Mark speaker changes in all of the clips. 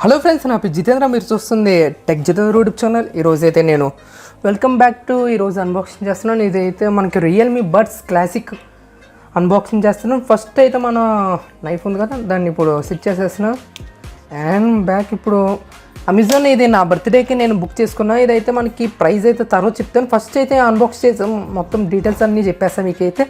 Speaker 1: Hello friends, నా పేరు జితేంద్ర. మీరు చూస్తుంది టెక్ జితేంద్ర యూట్యూబ్ ఛానల్. ఈరోజైతే నేను వెల్కమ్ బ్యాక్ టు ఈరోజు అన్బాక్సింగ్ చేస్తున్నాను. ఇదైతే మనకి రియల్మీ బడ్స్ క్లాసిక్ అన్బాక్సింగ్ చేస్తున్నాను. ఫస్ట్ అయితే మన నైఫ్ ఉంది కదా, దాన్ని ఇప్పుడు స్విచ్ చేసేస్తున్నాను. అండ్ బ్యాక్ ఇప్పుడు అమెజాన్ ఇది నా బర్త్డేకి నేను బుక్ చేసుకున్నాను. ఇదైతే మనకి ప్రైస్ అయితే తర్వాత చెప్తాను. ఫస్ట్ అయితే అన్బాక్స్ చేసాం, మొత్తం డీటెయిల్స్ అన్నీ చెప్పేస్తాను మీకైతే.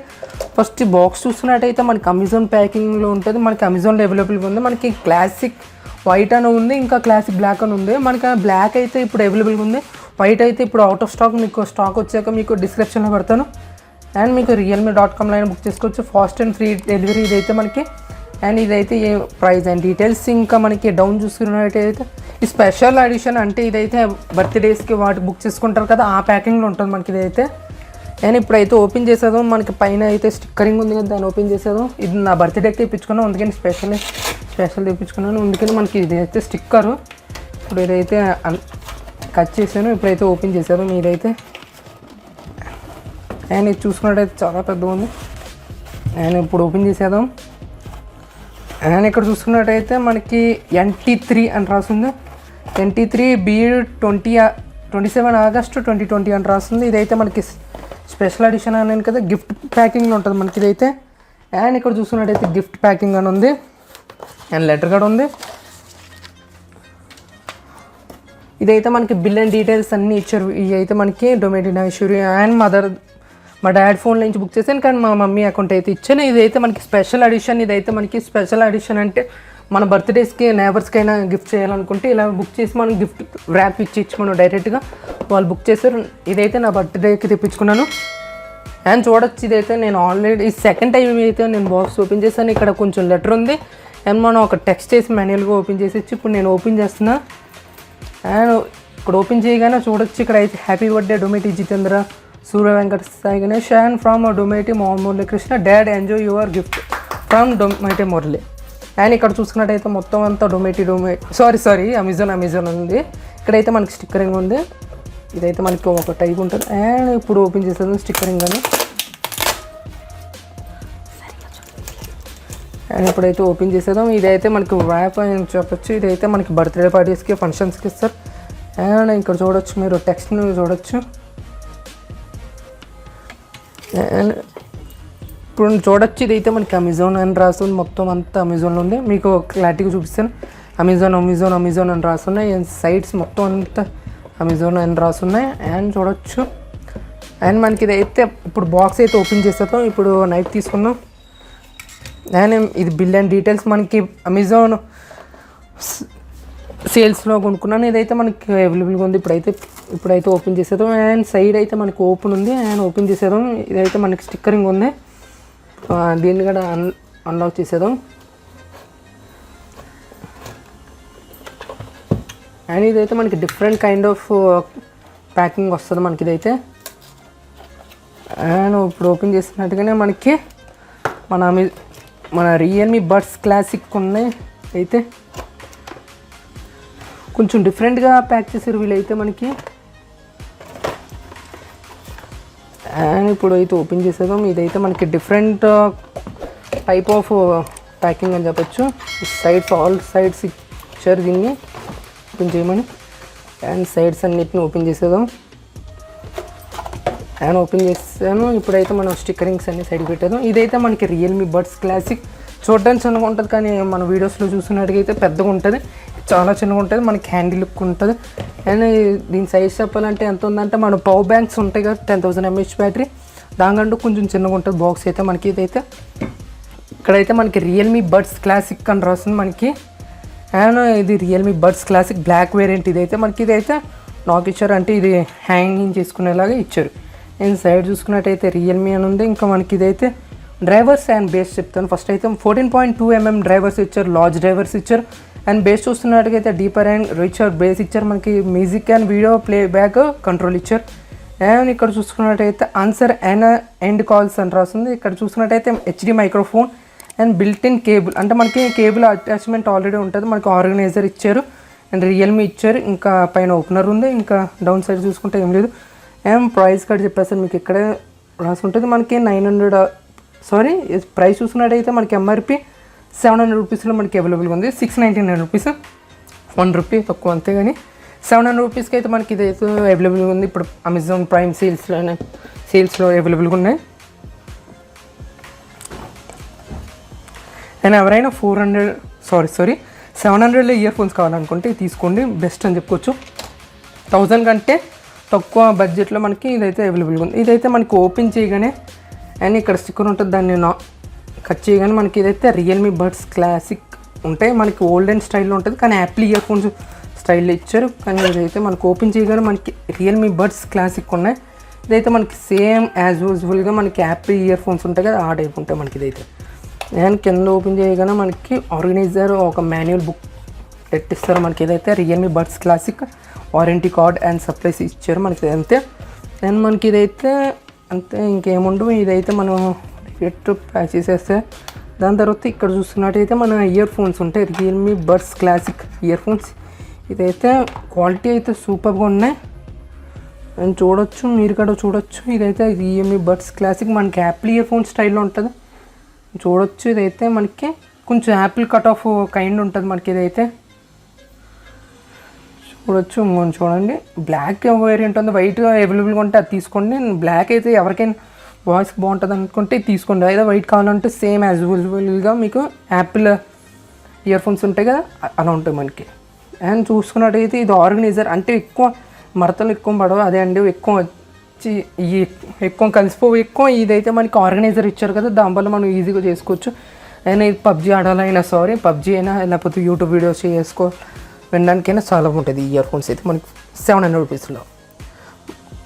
Speaker 1: ఫస్ట్ బాక్స్ చూస్తున్నట్టయితే మనకి అమెజాన్ ప్యాకింగ్లో ఉంటుంది. మనకి అమెజాన్లో అవైలబుల్గా ఉంది. మనకి క్లాసిక్ వైట్ అని ఉంది, ఇంకా క్లాసిక్ బ్లాక్ అని ఉంది. మనకి బ్లాక్ అయితే ఇప్పుడు అవైలబుల్గా ఉంది, వైట్ అయితే ఇప్పుడు అవుట్ ఆఫ్ స్టాక్. మీకు స్టాక్ వచ్చాక మీకు డిస్క్రిప్షన్లో పెడతాను. అండ్ మీకు realme.comలో అయినా బుక్ చేసుకోవచ్చు. ఫాస్ట్ అండ్ ఫ్రీ డెలివరీ ఇదైతే మనకి. అండ్ ఇదైతే ఏ ప్రైస్ అండ్ డీటెయిల్స్ ఇంకా మనకి డౌన్ చూసుకున్నట్టయితే ఈ స్పెషల్ ఎడిషన్ అంటే ఇదైతే బర్త్డేస్కి వాటికి బుక్ చేసుకుంటారు కదా, ఆ ప్యాకింగ్లో ఉంటుంది మనకి ఇదైతే. అండ్ ఇప్పుడైతే ఓపెన్ చేసేదాం. మనకి పైన అయితే స్టిక్కరింగ్ ఉంది కదా, దాన్ని ఓపెన్ చేసేదాం. ఇది నా బర్త్డేకి తెప్పించుకున్నాను, అందుకని స్పెషల్ తెప్పించుకున్నాను. అందుకని మనకి ఇదైతే స్టిక్కరు. ఇప్పుడు ఇదైతే కట్ చేశాను, ఇప్పుడైతే ఓపెన్ చేశాను మీరైతే. అండ్ ఇది చూసుకున్నట్టయితే చాలా పెద్దగా ఉంది. అండ్ ఇప్పుడు ఓపెన్ చేసేద్దాం. అండ్ ఇక్కడ చూసుకున్నట్టయితే మనకి NT3 అని రాస్తుంది. NT3 27 ఆగస్టు 2020 అని రాస్తుంది. ఇదైతే మనకి స్పెషల్ ఎడిషన్ అని కదా, గిఫ్ట్ ప్యాకింగ్లో ఉంటుంది మనకి ఇదైతే. అండ్ ఇక్కడ చూసుకున్నట్టయితే గిఫ్ట్ ప్యాకింగ్ అని ఉంది. అండ్ లెటర్ కూడా ఉంది. ఇదైతే మనకి బిల్ అండ్ డీటెయిల్స్ అన్నీ ఇచ్చారు. ఇవి అయితే మనకి డొమేటిన్ ఐశ్వర్య అండ్ మా డాడ్ ఫోన్ నుంచి బుక్ చేశాను, కానీ మా మమ్మీ అకౌంట్ అయితే ఇచ్చాను. ఇదైతే మనకి స్పెషల్ ఎడిషన్. ఇదైతే మనకి స్పెషల్ ఎడిషన్ అంటే మన బర్త్డేస్కి నైబర్స్కైనా గిఫ్ట్ చేయాలనుకుంటే ఇలా బుక్ చేసి మనం గిఫ్ట్ ర్యాప్ ఇచ్చి మనం డైరెక్ట్గా వాళ్ళు బుక్ చేశారు. ఇదైతే నా బర్త్డేకి తెప్పించుకున్నాను. అండ్ చూడొచ్చు, ఇదైతే నేను ఆల్రెడీ సెకండ్ టైం అయితే నేను బాక్స్ ఓపెన్ చేశాను. ఇక్కడ కొంచెం లెటర్ ఉంది. అండ్ మనం ఒక టెక్స్ట్ చేసి మాన్యువల్గా ఓపెన్ చేసి ఇప్పుడు నేను ఓపెన్ చేస్తున్నా. అండ్ ఇక్కడ ఓపెన్ చేయగానే చూడొచ్చు, ఇక్కడ అయితే happy birthday Dometi Jitendra, Surya Venkata Sai Ganesh and from Dometi Murali Krishna, dad enjoy your gift from Dometi Murali. And ఇక్కడ చూసుకున్నట్టయితే మొత్తం అంతా డొమేటి సారీ అమెజాన్ ఉంది. ఇక్కడైతే మనకి స్టిక్కరింగ్ ఉంది. ఇదైతే మనకి ఒక టైప్ ఉంటుంది. అండ్ ఇప్పుడు ఓపెన్ చేసేది స్టిక్కరింగ్ అని. అండ్ ఇప్పుడైతే ఓపెన్ చేసేద్దాం. ఇదైతే మనకి ర్యాప్ అని చెప్పచ్చు. ఇదైతే మనకి బర్త్డే పార్టీస్కి ఫంక్షన్స్కి ఇస్తారు. అండ్ ఇక్కడ చూడొచ్చు, మీరు టెక్స్ట్ని చూడొచ్చు. అండ్ ఇప్పుడు చూడొచ్చు, ఇదైతే మనకి అమెజాన్ అని రాస్తుంది. మొత్తం అంతా అమెజాన్లో ఉంది. మీకు క్లారిటీగా చూపిస్తాను. అమెజాన్ అని రాస్తున్నాయి. అండ్ సైట్స్ మొత్తం అంతా అమెజాన్ అని రాస్తున్నాయి. అండ్ చూడొచ్చు. అండ్ మనకి ఇదైతే ఇప్పుడు బాక్స్ అయితే ఓపెన్ చేసేద్దాం. ఇప్పుడు నైఫ్ తీసుకుందాం. అండ్ ఇది బిల్ అండ్ డీటెయిల్స్ మనకి అమెజాన్ సేల్స్లో కొనుక్కున్నాను. ఇదైతే మనకి అవైలబుల్గా ఉంది. ఇప్పుడైతే ఓపెన్ చేసేద్దాం. అండ్ సైడ్ అయితే మనకి ఓపెన్ ఉంది. అండ్ ఓపెన్ చేసేద్దాం. ఇదైతే మనకి స్టిక్కరింగ్ ఉంది. దీన్ని కూడా అన్లాక్ చేసేద్దాం. అండ్ ఇదైతే మనకి డిఫరెంట్ కైండ్ ఆఫ్ ప్యాకింగ్ వస్తుంది మనకి ఇదైతే. అండ్ ఇప్పుడు ఓపెన్ చేసినట్టుగానే మనకి మన రియల్మీ బడ్స్ క్లాసిక్ ఉన్నాయి. అయితే కొంచెం డిఫరెంట్గా ప్యాక్ చేసారు వీళ్ళైతే మనకి. అండ్ ఇప్పుడు అయితే ఓపెన్ చేసేద్దాం. ఇదైతే మనకి డిఫరెంట్ టైప్ ఆఫ్ ప్యాకింగ్ అని చెప్పచ్చు. ఆల్ సైడ్స్ ఇచ్చారు దీన్ని ఓపెన్ చేయమని. అండ్ సైడ్స్ అన్నిటిని ఓపెన్ చేసేద్దాం. అండ్ ఓపెన్ చేసాను. ఇప్పుడైతే మనం స్టిక్కరింగ్స్ అన్ని సైడ్ పెట్టేద్దాం. ఇదైతే మనకి రియల్మీ బడ్స్ క్లాసిక్. చూడడానికి చిన్నగా ఉంటుంది, కానీ మన వీడియోస్లో చూసినట్టుగైతే పెద్దగా ఉంటుంది. చాలా చిన్నగా ఉంటుంది, మనకి హ్యాండీ లుక్ ఉంటుంది. అండ్ దీని సైజ్ చెప్పాలంటే ఎంత ఉందంటే, మన పవర్ బ్యాంక్స్ ఉంటాయి కదా 10,000 mAh బ్యాటరీ, దానికంటూ కొంచెం చిన్నగా ఉంటుంది బాక్స్ అయితే మనకి. ఇదైతే ఇక్కడైతే మనకి రియల్మీ బడ్స్ క్లాసిక్ అని రాస్తుంది మనకి. అండ్ ఇది Realme buds classic black variant. ఇదైతే నాకు ఇచ్చారు, అంటే ఇది హ్యాంగింగ్ చేసుకునేలాగా ఇచ్చారు. అండ్ సైడ్ చూసుకున్నట్టయితే రియల్మీ అని ఉంది. ఇంకా మనకి ఇదైతే డ్రైవర్స్ అండ్ బేస్ చెప్తాను. ఫస్ట్ అయితే 14.2 mm డ్రైవర్స్ ఇచ్చారు, లార్జ్ డ్రైవర్స్ ఇచ్చారు. అండ్ బేస్ చూస్తున్నట్టుగైతే డీపర్ అండ్ రిచర్ బేస్ ఇచ్చారు. మనకి music and video play back control ఇచ్చారు. అండ్ ఇక్కడ చూసుకున్నట్టయితే ఆన్సర్ అండ్ ఎండ్ కాల్స్ అని రాస్తుంది. ఇక్కడ చూసుకున్నట్టయితే HD microphone and built in cable, అంటే మనకి కేబుల్ అటాచ్మెంట్ ఆల్రెడీ ఉంటుంది. మనకి ఆర్గనైజర్ ఇచ్చారు అండ్ రియల్మీ ఇచ్చారు. ఇంకా పైన ఓపెనర్ ఉంది. ఇంకా డౌన్ సైడ్ చూసుకుంటే ఏం లేదు. అండ్ ప్రైస్ కార్డ్ చెప్పేస్తాను మీకు ఇక్కడే రాసి ఉంటుంది. మనకి ప్రైస్ చూసుకున్నట్టయితే మనకి MRP 700 రూపీస్లో మనకి అవైలబుల్గా ఉంది. 699 రూపీస్. ₹1 తక్కువ అంతే. కానీ ₹700 అయితే మనకి ఇదైతే అవైలబుల్గా ఉంది. ఇప్పుడు అమెజాన్ ప్రైమ్ సేల్స్లో అవైలబుల్గా ఉన్నాయి. అండ్ ఎవరైనా 700లో ఇయర్ ఫోన్స్ కావాలనుకుంటే తీసుకోండి, బెస్ట్ అని చెప్పుకోవచ్చు. 1000 కంటే తక్కువ బడ్జెట్లో మనకి ఇదైతే అవైలబుల్గా ఉంది. ఇదైతే మనకి ఓపెన్ చేయగానే అండ్ ఇక్కడ స్టిక్కర్ ఉంటుంది, దాన్ని కట్ చేయగానే మనకి ఇదైతే రియల్మీ బడ్స్ క్లాసిక్ ఉంటాయి. మనకి ఓల్డెన్ స్టైల్లో ఉంటుంది, కానీ యాపిల్ ఇయర్ ఫోన్స్ స్టైల్లో ఇచ్చారు. కానీ ఇదైతే మనకి ఓపెన్ చేయగానే మనకి రియల్మీ బడ్స్ క్లాసిక్ ఉన్నాయి. ఇదైతే మనకి సేమ్ యాజ్ యూజువల్గా మనకి యాపిల్ ఇయర్ ఫోన్స్ ఉంటాయి కదా, ఆ టైప్ ఉంటాయి మనకి ఇదైతే. అండ్ కింద ఓపెన్ చేయగానే మనకి ఆర్గనైజర్ ఒక మాన్యువల్ బుక్ పెట్టిస్తారు. మనకి ఇదైతే Realme buds classic warranty card and supplies ఇచ్చారు మనకి అంతే. అండ్ మనకి ఇదైతే అంతే, ఇంకేముండవు. ఇదైతే మనం ప్యాక్ చేసేస్తే దాని తర్వాత ఇక్కడ చూస్తున్నట్టయితే మన ఇయర్ ఫోన్స్ ఉంటాయి, Realme buds classic ear phones. ఇదైతే క్వాలిటీ అయితే సూపర్గా ఉన్నాయి అండ్ చూడొచ్చు, మీరు కూడా చూడొచ్చు. ఇదైతే రియల్మీ బడ్స్ క్లాసిక్ మనకి యాపిల్ ఇయర్ ఫోన్ స్టైల్లో ఉంటుంది చూడొచ్చు. ఇదైతే మనకి కొంచెం యాపిల్ కట్ ఆఫ్ కైండ్ ఉంటుంది మనకి ఇదైతే చూడొచ్చు. చూడండి, బ్లాక్ వేరియంట్ ఉంది, వైట్ అవైలబుల్గా ఉంటే అది తీసుకోండి. బ్లాక్ అయితే ఎవరికైనా వాయిస్ బాగుంటుంది అనుకుంటే తీసుకోండి. అయితే వైట్ కావాలంటే సేమ్ యాజ్ యూజువల్గా మీకు యాపిల్ ఇయర్ ఫోన్స్ ఉంటాయి కదా, అలా ఉంటాయి మనకి. అండ్ చూసుకున్నట్టయితే ఇది ఆర్గనైజర్, అంటే ఎక్కువ మడతలు ఎక్కువ పడవు, అదే అండి ఎక్కువ వచ్చి ఎక్కువ కలిసిపోవు ఎక్కువ. ఇదైతే మనకి ఆర్గనైజర్ ఇచ్చారు కదా, దానివల్ల మనం ఈజీగా చేసుకోవచ్చు. అయినా ఇది పబ్జీ ఆడాలైనా పబ్జీ అయినా లేకపోతే యూట్యూబ్ వీడియోస్ వినడానికైనా చాలా ఉంటుంది. ఈ ఇయర్ ఫోన్స్ అయితే మనకి ₹700లో.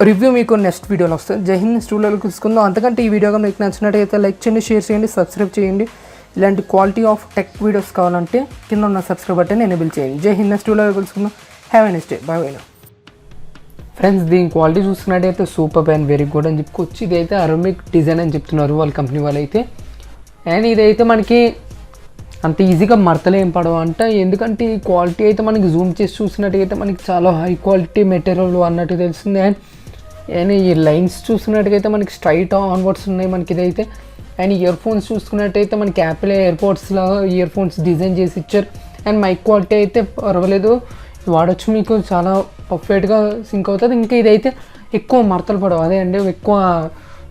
Speaker 1: రివ్యూ మీకు నెక్స్ట్ వీడియోలో వస్తుంది. జై హింద్ స్టూడియోలో తీసుకుందాం. అంతకంటే ఈ వీడియోగా మీకు నచ్చినట్టయితే లైక్ చేయండి, షేర్ చేయండి, సబ్స్క్రైబ్ చేయండి. ఇలాంటి క్వాలిటీ ఆఫ్ టెక్ వీడియోస్ కావాలంటే కింద ఉన్న సబ్స్క్రైబ్ బటన్ ఎనేబుల్ చేయండి. జై హింద్ స్టూడియోలో తెలుసుకుందాం. Have a nice day. Bye bye. Friends, దీని క్వాలిటీ చూస్తున్నట్టయితే సూపర్ అండ్ వెరీ గుడ్ అని చెప్పుకోవచ్చు. ఇదైతే అరోమిక్ డిజైన్ అని చెప్తున్నారు వాళ్ళ కంపెనీ వాళ్ళు అయితే. అండ్ ఇదైతే మనకి అంత ఈజీగా మడతలు ఏం పడవు అంట, ఎందుకంటే ఈ క్వాలిటీ అయితే మనకి జూమ్ చేసి చూసినట్టయితే మనకి చాలా హై క్వాలిటీ మెటీరియల్ అన్నట్టు తెలుస్తుంది. అండ్ ఈ లైన్స్ చూసినట్టుగైతే మనకి స్ట్రైట్ ఆన్వర్డ్స్ ఉన్నాయి మనకి ఇదైతే. అండ్ ఇయర్ ఫోన్స్ చూసుకున్నట్టయితే మనకి యాపిల్ ఎయిర్పోర్ట్స్లో ఇయర్ ఫోన్స్ డిజైన్ చేసి ఇచ్చారు. అండ్ మైక్ క్వాలిటీ అయితే పర్వాలేదు, వాడచ్చు, మీకు చాలా పర్ఫెక్ట్గా సింక్ అవుతుంది. ఇంకా ఇదైతే ఎక్కువ మడతలు పడవు, అదే అండి ఎక్కువ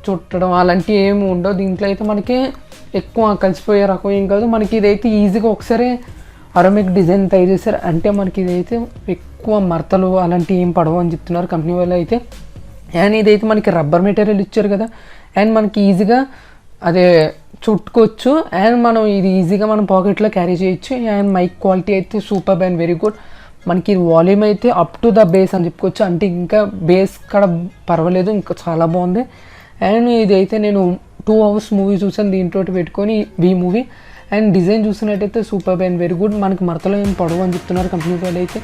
Speaker 1: చుట్టడం అలాంటివి ఏమి ఉండవు. దీంట్లో అయితే మనకి ఎక్కువ కలిసిపోయే రకం ఏం కాదు. మనకి ఇదైతే ఈజీగా ఒకసారి అరోమిక్ డిజైన్ తయారు చేశారు అంటే మనకి ఇదైతే ఎక్కువ మడతలు అలాంటివి ఏం పడవు అని చెప్తున్నారు కంపెనీ వాళ్ళు అయితే. అండ్ ఇదైతే మనకి రబ్బర్ మెటీరియల్ ఇచ్చారు కదా, అండ్ మనకి ఈజీగా అదే చుట్టుకోవచ్చు. అండ్ మనం ఇది ఈజీగా మనం పాకెట్లో క్యారీ చేయొచ్చు. అండ్ మైక్ క్వాలిటీ అయితే సూపర్ అండ్ వెరీ గుడ్. మనకి వాల్యూమ్ అయితే అప్ టు ద బేస్ అని చెప్పుకోవచ్చు, అంటే ఇంకా బేస్ కూడా పర్వాలేదు, ఇంకా చాలా బాగుంది. అండ్ ఇదైతే నేను 2 hours మూవీ చూసాను దీంట్లో పెట్టుకొని వీ మూవీ. అండ్ డిజైన్ చూసినట్టయితే సూపర్ అండ్ వెరీ గుడ్. మనకి మడతలో ఏం పడవు అని చెప్తున్నారు కంపెనీ వాళ్ళు అయితే.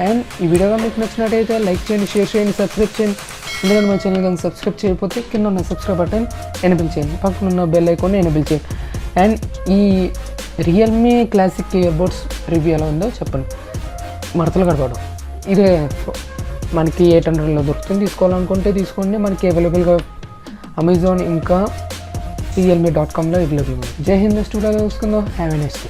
Speaker 1: అండ్ ఈ వీడియోగా మీకు నచ్చినట్టయితే లైక్ చేయండి, షేర్ చేయండి, సబ్స్క్రైబ్ చేయండి. ఎందుకంటే మా ఛానల్ కానీ సబ్స్క్రైబ్ చేయకపోతే కింద ఉన్న సబ్స్క్రైబ్ బటన్ ఎనేబుల్ చేయండి, పక్కన ఉన్న బెల్ ఐకాన్ ఎనేబుల్ చేయండి. అండ్ ఈ రియల్మీ క్లాసిక్ ఇయర్బడ్స్ రివ్యూ ఎలా ఉందో చెప్పండి. మడతలు కడపడం ఇదే మనకి 800లో దొరుకుతుంది, తీసుకోవాలనుకుంటే తీసుకోండి. మనకి అవైలబుల్గా అమెజాన్ ఇంకా realme.comలో అవైలబుల్ ఉంది. జై హింద్ స్టూడియోలో చూసుకుందాం. Have a nice day.